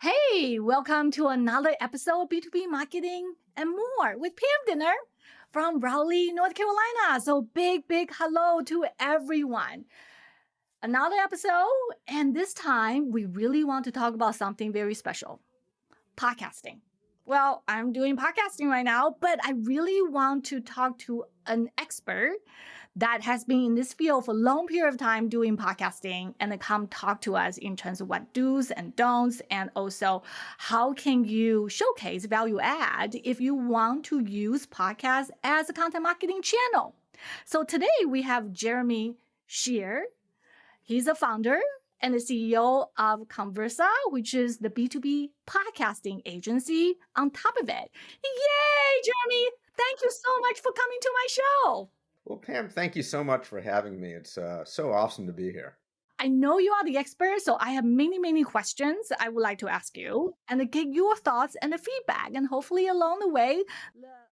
Hey, welcome to another episode of B2B Marketing and More with Pam Didner from Raleigh, North Carolina. So big hello to everyone. Another episode, and this time we really want to talk about something very special, podcasting. Well, I'm doing podcasting right now, but I really want to talk to an expert that has been in this field for a long period of time doing podcasting and come talk to us in terms of what do's and don'ts, and also how can you showcase value add if you want to use podcasts as a content marketing channel. So today we have Jeremy Shere. He's a founder and the CEO of Connversa, which is the B2B podcasting agency on top of it. Yay, Jeremy! Thank you so much for coming to my show. Well, Pam, thank you so much for having me. It's so awesome to be here. I know you are the expert, so I have many questions I would like to ask you and get your thoughts and the feedback. And hopefully along the way,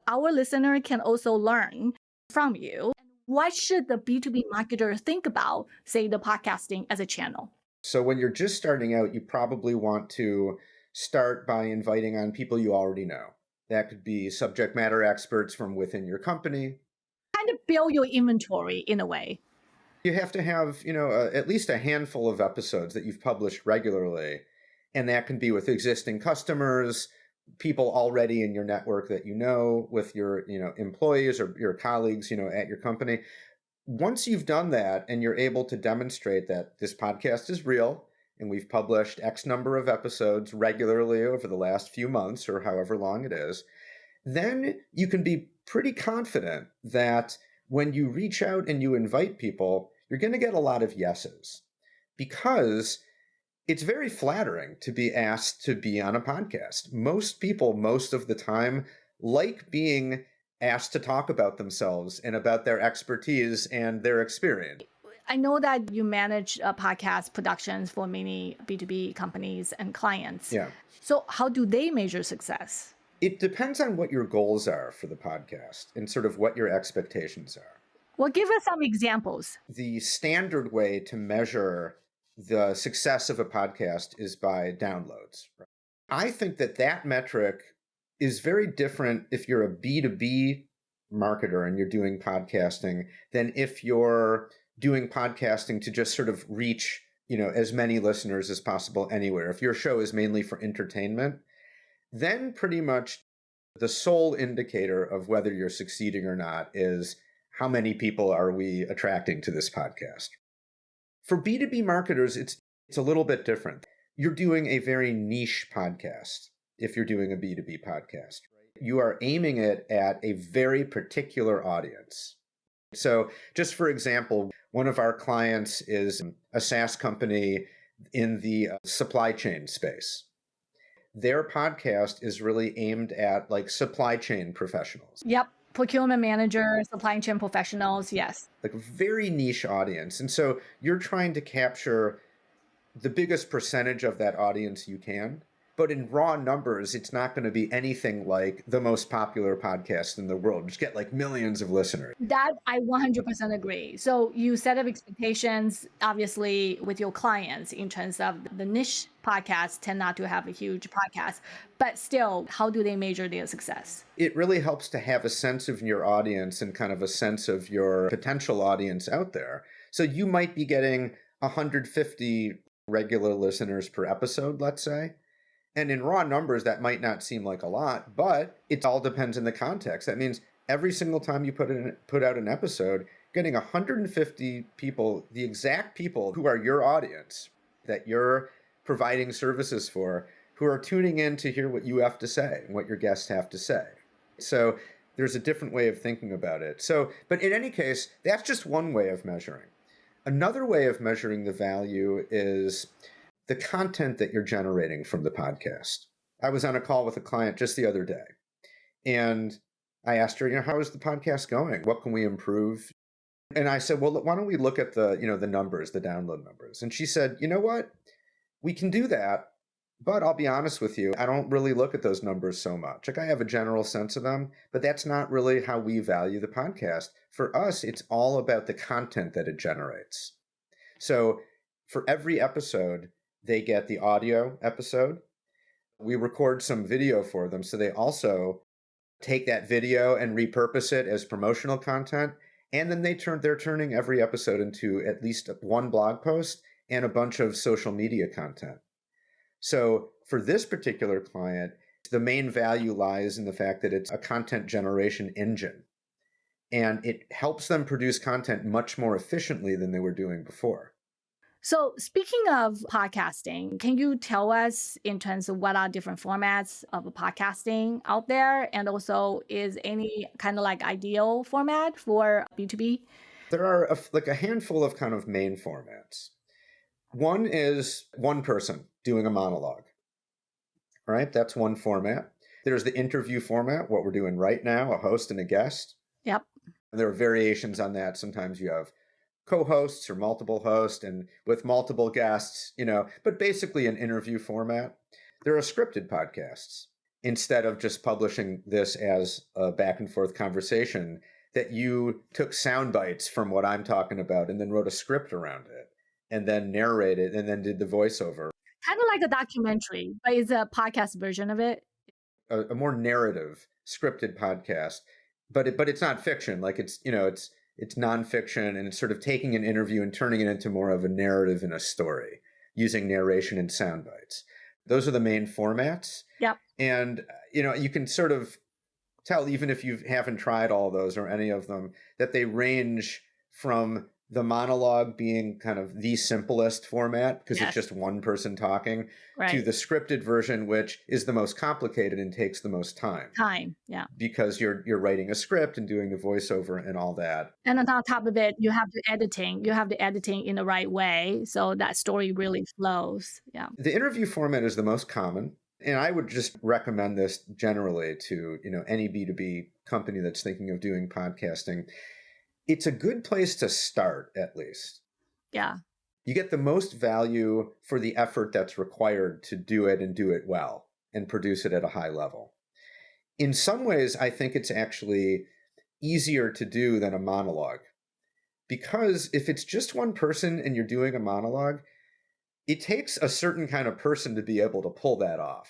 our listener can also learn from you. What should the B2B marketer think about, say, the podcasting as a channel? So when you're just starting out, you probably want to start by inviting on people you already know. That could be subject matter experts from within your company. Kind of build your inventory in a way. You have to have, at least a handful of episodes that you've published regularly. And that can be with existing customers, people already in your network that you know, with your, employees or your colleagues, at your company. Once you've done that and you're able to demonstrate that this podcast is real and we've published X number of episodes regularly over the last few months or however long it is, then you can be pretty confident that when you reach out and you invite people, you're going to get a lot of yeses, because it's very flattering to be asked to be on a podcast. Most people, most of the time, like being asked to talk about themselves and about their expertise and their experience. I know that you manage podcast productions for many B2B companies and clients. Yeah. So how do they measure success? It depends on what your goals are for the podcast and sort of what your expectations are. Well, give us some examples. The standard way to measure the success of a podcast is by downloads. I think that metric is very different if you're a B2B marketer and you're doing podcasting than if you're doing podcasting to just sort of reach, as many listeners as possible anywhere. If your show is mainly for entertainment, then pretty much the sole indicator of whether you're succeeding or not is how many people are we attracting to this podcast. For B2B marketers, it's a little bit different. You're doing a very niche podcast if you're doing a B2B podcast. You are aiming it at a very particular audience. So just for example, one of our clients is a SaaS company in the supply chain space. Their podcast is really aimed at like supply chain professionals. Yep. Procurement managers, supply chain professionals. Yes. Like a very niche audience. And so you're trying to capture the biggest percentage of that audience you can. But in raw numbers, it's not going to be anything like the most popular podcast in the world. Just get like millions of listeners. That I 100% agree. So you set up expectations, obviously, with your clients in terms of the niche podcasts tend not to have a huge podcast. But still, how do they measure their success? It really helps to have a sense of your audience and kind of a sense of your potential audience out there. So you might be getting 150 regular listeners per episode, let's say. And in raw numbers, that might not seem like a lot, but it all depends on the context. That means every single time you put out an episode, getting 150 people, the exact people who are your audience that you're providing services for, who are tuning in to hear what you have to say and what your guests have to say. So there's a different way of thinking about it. But in any case, that's just one way of measuring. Another way of measuring the value is the content that you're generating from the podcast. I was on a call with a client just the other day, and I asked her, how is the podcast going? What can we improve? And I said, well, why don't we look at the numbers, the download numbers? And she said, you know what? We can do that, but I'll be honest with you, I don't really look at those numbers so much. Like I have a general sense of them, but that's not really how we value the podcast. For us, it's all about the content that it generates. So for every episode, they get the audio episode, We record some video for them. So they also take that video and repurpose it as promotional content. And then they're turning every episode into at least one blog post and a bunch of social media content. So for this particular client, the main value lies in the fact that it's a content generation engine. And it helps them produce content much more efficiently than they were doing before. So speaking of podcasting, can you tell us in terms of what are different formats of podcasting out there? And also, is any kind of like ideal format for B2B? There are a handful of kind of main formats. One is one person doing a monologue, right? That's one format. There's the interview format, what we're doing right now, a host and a guest. Yep. And there are variations on that. Sometimes you have co-hosts or multiple hosts and with multiple guests, but basically an interview format. There are scripted podcasts. Instead of just publishing this as a back and forth conversation, that you took sound bites from what I'm talking about and then wrote a script around it and then narrated and then did the voiceover. Kind of like a documentary, but it's a podcast version of it. A more narrative scripted podcast, but it's not fiction. Like it's nonfiction, and it's sort of taking an interview and turning it into more of a narrative and a story using narration and sound bites. Those are the main formats. Yep. And, you can sort of tell, even if you haven't tried all those or any of them, that they range from the monologue being kind of the simplest format because it's just one person talking, to the scripted version, which is the most complicated and takes the most time. Yeah. Because you're writing a script and doing the voiceover and all that. And on top of it, you have the editing. You have the editing in the right way, so that story really flows. Yeah. The interview format is the most common. And I would just recommend this generally to, any B2B company that's thinking of doing podcasting. It's a good place to start, at least. Yeah. You get the most value for the effort that's required to do it and do it well and produce it at a high level. In some ways, I think it's actually easier to do than a monologue. Because if it's just one person and you're doing a monologue, it takes a certain kind of person to be able to pull that off,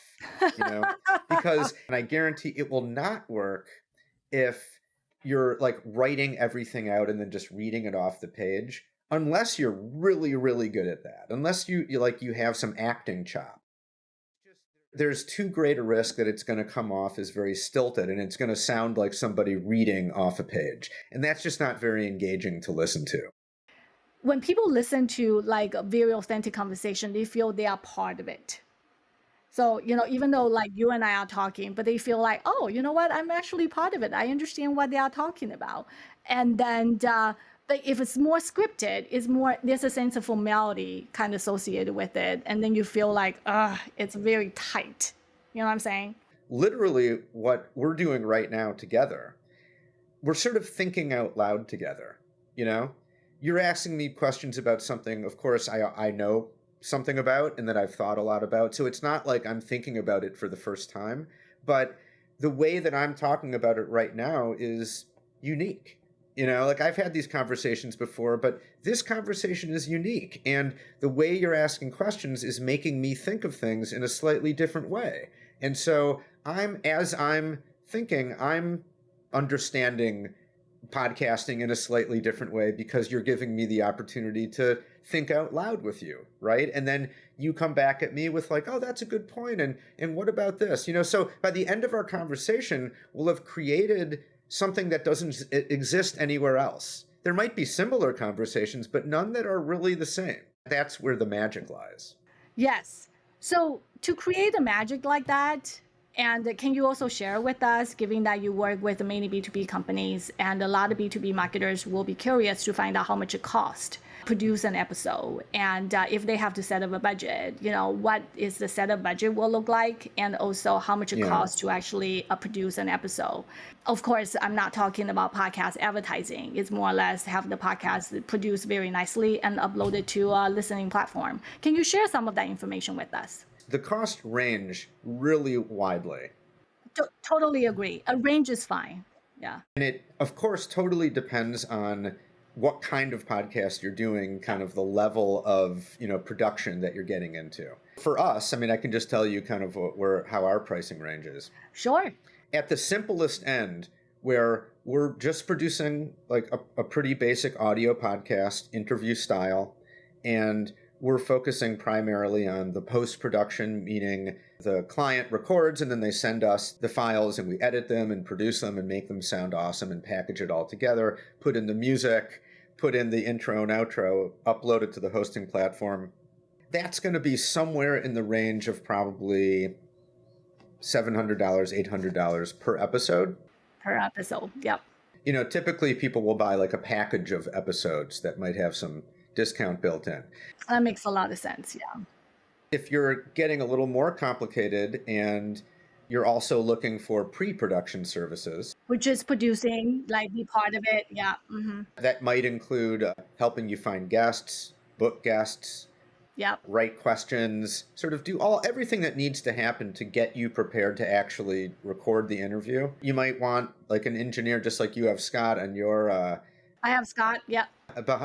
because, and I guarantee it will not work if you're like writing everything out and then just reading it off the page, unless you're really, really good at that, unless you have some acting chop. There's too great a risk that it's going to come off as very stilted and it's going to sound like somebody reading off a page. And that's just not very engaging to listen to. When people listen to like a very authentic conversation, they feel they are part of it. So, even though like you and I are talking, but they feel like, oh, you know what? I'm actually part of it. I understand what they are talking about. And then, but if it's more scripted, there's a sense of formality kind of associated with it. And then you feel like, it's very tight. You know what I'm saying? Literally what we're doing right now together, we're sort of thinking out loud together, You're asking me questions about something, of course, I know something about and that I've thought a lot about. So it's not like I'm thinking about it for the first time, but the way that I'm talking about it right now is unique. I've had these conversations before, but this conversation is unique. And the way you're asking questions is making me think of things in a slightly different way. And so as I'm thinking, I'm understanding podcasting in a slightly different way because you're giving me the opportunity to think out loud with you, right? And then you come back at me with like, oh, that's a good point. And what about this? So by the end of our conversation, we'll have created something that doesn't exist anywhere else. There might be similar conversations, but none that are really the same. That's where the magic lies. Yes. So to create a magic like that, and can you also share with us, given that you work with many B2B companies and a lot of B2B marketers will be curious to find out how much it costs to produce an episode, and if they have to set up a budget, what is the setup budget will look like, and also how much it costs to actually produce an episode. Of course, I'm not talking about podcast advertising. It's more or less have the podcast produced very nicely and uploaded to a listening platform. Can you share some of that information with us? The cost range really widely. Totally agree. A range is fine. Yeah. And it, of course, totally depends on what kind of podcast you're doing, kind of the level of, production that you're getting into. For us, I mean, I can just tell you kind of how our pricing range is. Sure. At the simplest end, where we're just producing like a pretty basic audio podcast, interview style, and we're focusing primarily on the post-production, meaning the client records and then they send us the files and we edit them and produce them and make them sound awesome and package it all together, put in the music, put in the intro and outro, upload it to the hosting platform. That's going to be somewhere in the range of probably $700, $800 per episode. Per episode. Yep. Typically people will buy like a package of episodes that might have some discount built in. That makes a lot of sense. Yeah. If you're getting a little more complicated and you're also looking for pre-production services, which is producing, like be part of it. Yeah. Mm-hmm. That might include helping you find guests, book guests, Yep. write questions, sort of do everything that needs to happen to get you prepared to actually record the interview. You might want like an engineer, just like you have Scott and your I have Scott. Yep.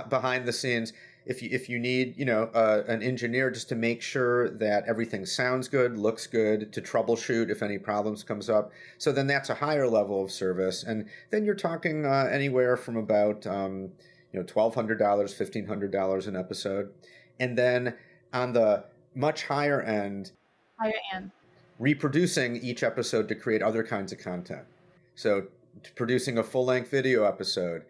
Behind the scenes. If you need, an engineer just to make sure that everything sounds good, looks good, to troubleshoot if any problems comes up. So then that's a higher level of service. And then you're talking anywhere from about, $1,200, $1,500 an episode. And then on the much higher end, reproducing each episode to create other kinds of content. So producing a full-length video episode,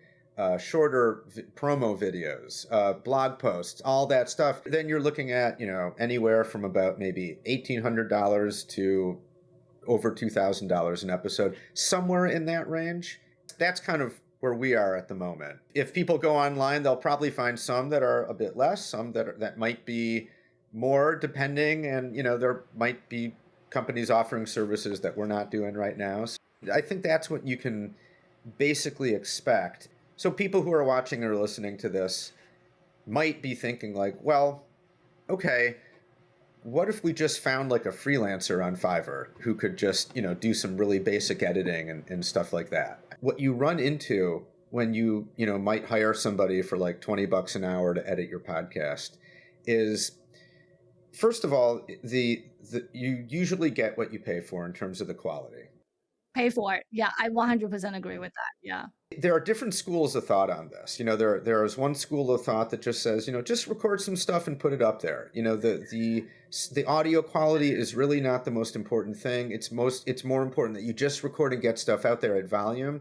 shorter promo videos, blog posts, all that stuff. Then you're looking at, anywhere from about maybe $1,800 to over $2,000 an episode, somewhere in that range. That's kind of where we are at the moment. If people go online, they'll probably find some that are a bit less, some that might be more, depending, and there might be companies offering services that we're not doing right now. So I think that's what you can basically expect. So people who are watching or listening to this might be thinking like, well, okay, what if we just found like a freelancer on Fiverr who could just, do some really basic editing and stuff like that? What you run into when you might hire somebody for like $20 an hour to edit your podcast is, first of all, you usually get what you pay for in terms of the quality. Pay for it. Yeah, I 100% agree with that. Yeah. There are different schools of thought on this. There is one school of thought that just says, just record some stuff and put it up there. The audio quality is really not the most important thing. It's more important that you just record and get stuff out there at volume.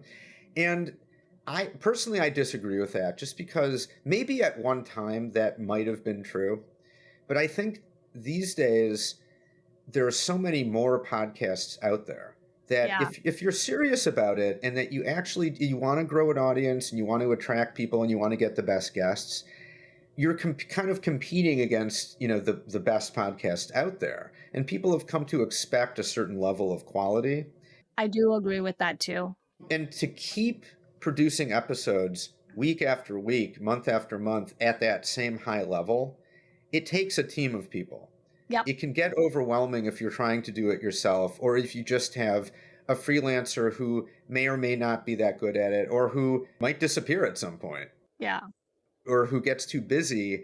And I disagree with that, just because maybe at one time that might have been true. But I think these days there are so many more podcasts out there that if you're serious about it and that you want to grow an audience and you want to attract people and you want to get the best guests, you're kind of competing against, the best podcasts out there. And people have come to expect a certain level of quality. I do agree with that too. And to keep producing episodes week after week, month after month at that same high level, it takes a team of people. Yep. It can get overwhelming if you're trying to do it yourself, or if you just have a freelancer who may or may not be that good at it, or who might disappear at some point. Yeah. Or who gets too busy.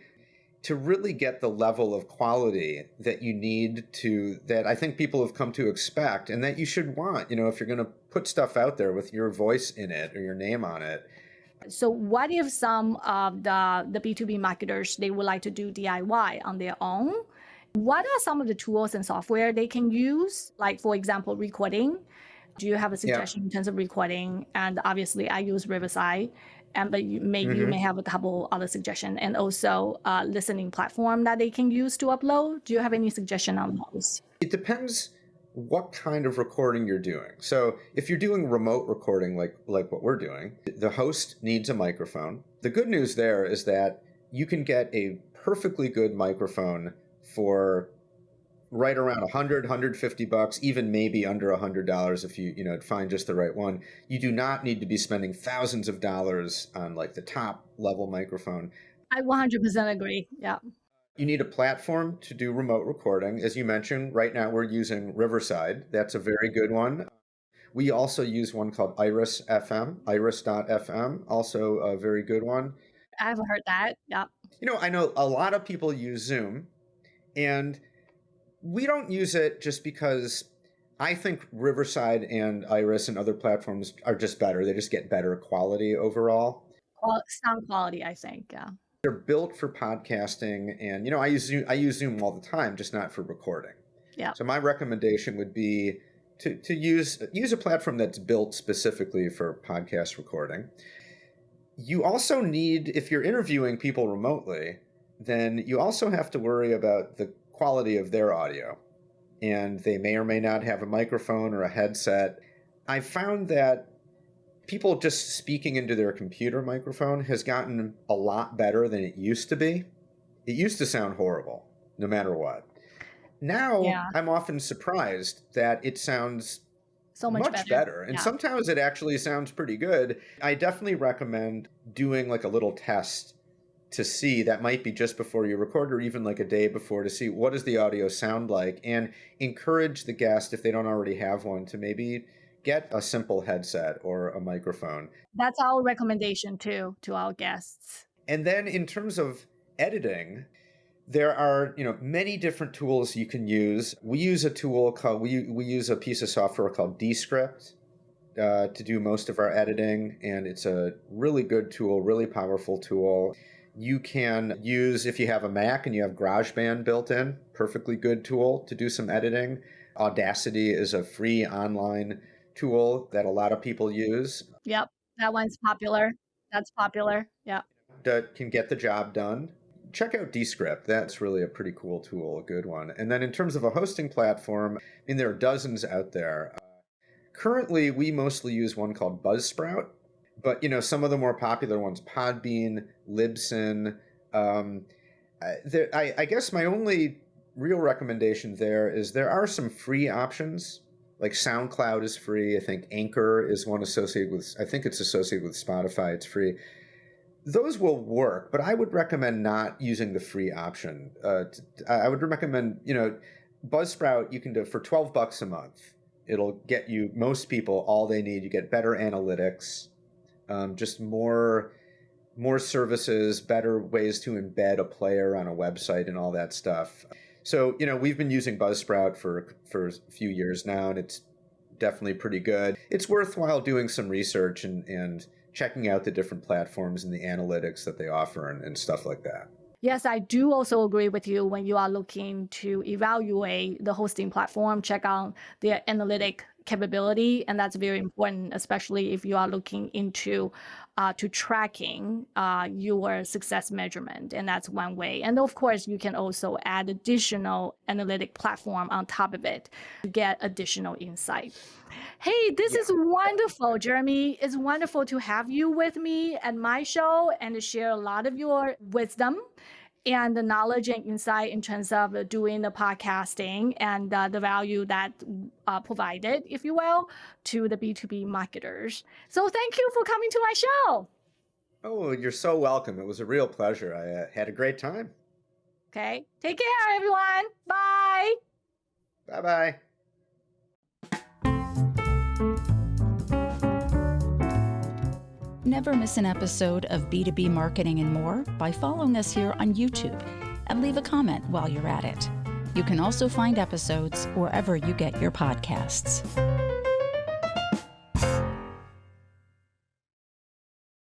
To really get the level of quality that you need that I think people have come to expect and that you should want, if you're going to put stuff out there with your voice in it or your name on it. So what if some of the B2B marketers, they would like to do DIY on their own? What are some of the tools and software they can use? Like, for example, recording. Do you have a suggestion in terms of recording? And obviously, I use Riverside, but you may have a couple other suggestions. And also listening platform that they can use to upload. Do you have any suggestion on those? It depends what kind of recording you're doing. So if you're doing remote recording like what we're doing, the host needs a microphone. The good news there is that you can get a perfectly good microphone for right around $100, $150, even maybe under $100 if you find just the right one. You do not need to be spending thousands of dollars on like the top level microphone. I 100% agree. Yeah. You need a platform to do remote recording. As you mentioned, right now we're using Riverside. That's a very good one. We also use one called Iris FM, iris.fm, also a very good one. I haven't heard that. Yeah. I know a lot of people use Zoom, and we don't use it just because I think Riverside and Iris and other platforms are just better. They just get better quality overall. Sound quality, I think. Yeah. They're built for podcasting, and I use Zoom all the time, just not for recording. Yeah. So my recommendation would be to use a platform that's built specifically for podcast recording. You also need, if you're interviewing people remotely, then you also have to worry about the quality of their audio. And they may or may not have a microphone or a headset. I found that people just speaking into their computer microphone has gotten a lot better than it used to be. It used to sound horrible, no matter what. Now, I'm often surprised that it sounds so much better. And sometimes it actually sounds pretty good. I definitely recommend doing like a little test to see. That might be just before you record, or even like a day before, to see what does the audio sound like, and encourage the guest, if they don't already have one, to maybe get a simple headset or a microphone. That's our recommendation too, to our guests. And then in terms of editing, there are, many different tools you can use. We use a tool called, we use a piece of software called Descript to do most of our editing. And it's a really good tool, really powerful tool. You can use, if you have a Mac and you have GarageBand built in, perfectly good tool to do some editing. Audacity is a free online tool that a lot of people use. Yep, that one's popular. That's popular. Yeah. That can get the job done. Check out Descript. That's really a pretty cool tool, a good one. And then in terms of a hosting platform, there are dozens out there. Currently, we mostly use one called Buzzsprout. But, some of the more popular ones, Podbean, Libsyn. I guess my only real recommendation there is there are some free options. Like SoundCloud is free. I think Anchor is one associated with, I think it's associated with Spotify. It's free. Those will work, but I would recommend not using the free option. I would recommend, Buzzsprout, you can do for $12 a month. It'll get you, most people, all they need. You get better analytics. Just more services, better ways to embed a player on a website and all that stuff. So, we've been using Buzzsprout for a few years now, and it's definitely pretty good. It's worthwhile doing some research and checking out the different platforms and the analytics that they offer and stuff like that. Yes, I do also agree with you. When you are looking to evaluate the hosting platform, check out their analytic capability, and that's very important, especially if you are looking into to tracking your success measurement, and that's one way. And of course, you can also add additional analytic platform on top of it to get additional insight. Hey, this is wonderful, Jeremy. It's wonderful to have you with me at my show and to share a lot of your wisdom and the knowledge and insight in terms of doing the podcasting and the value that provided, if you will, to the B2B marketers. So thank you for coming to my show. Oh, you're so welcome. It was a real pleasure. I had a great time. Okay. Take care, everyone. Bye. Bye-bye. Never miss an episode of B2B Marketing and More by following us here on YouTube, and leave a comment while you're at it. You can also find episodes wherever you get your podcasts.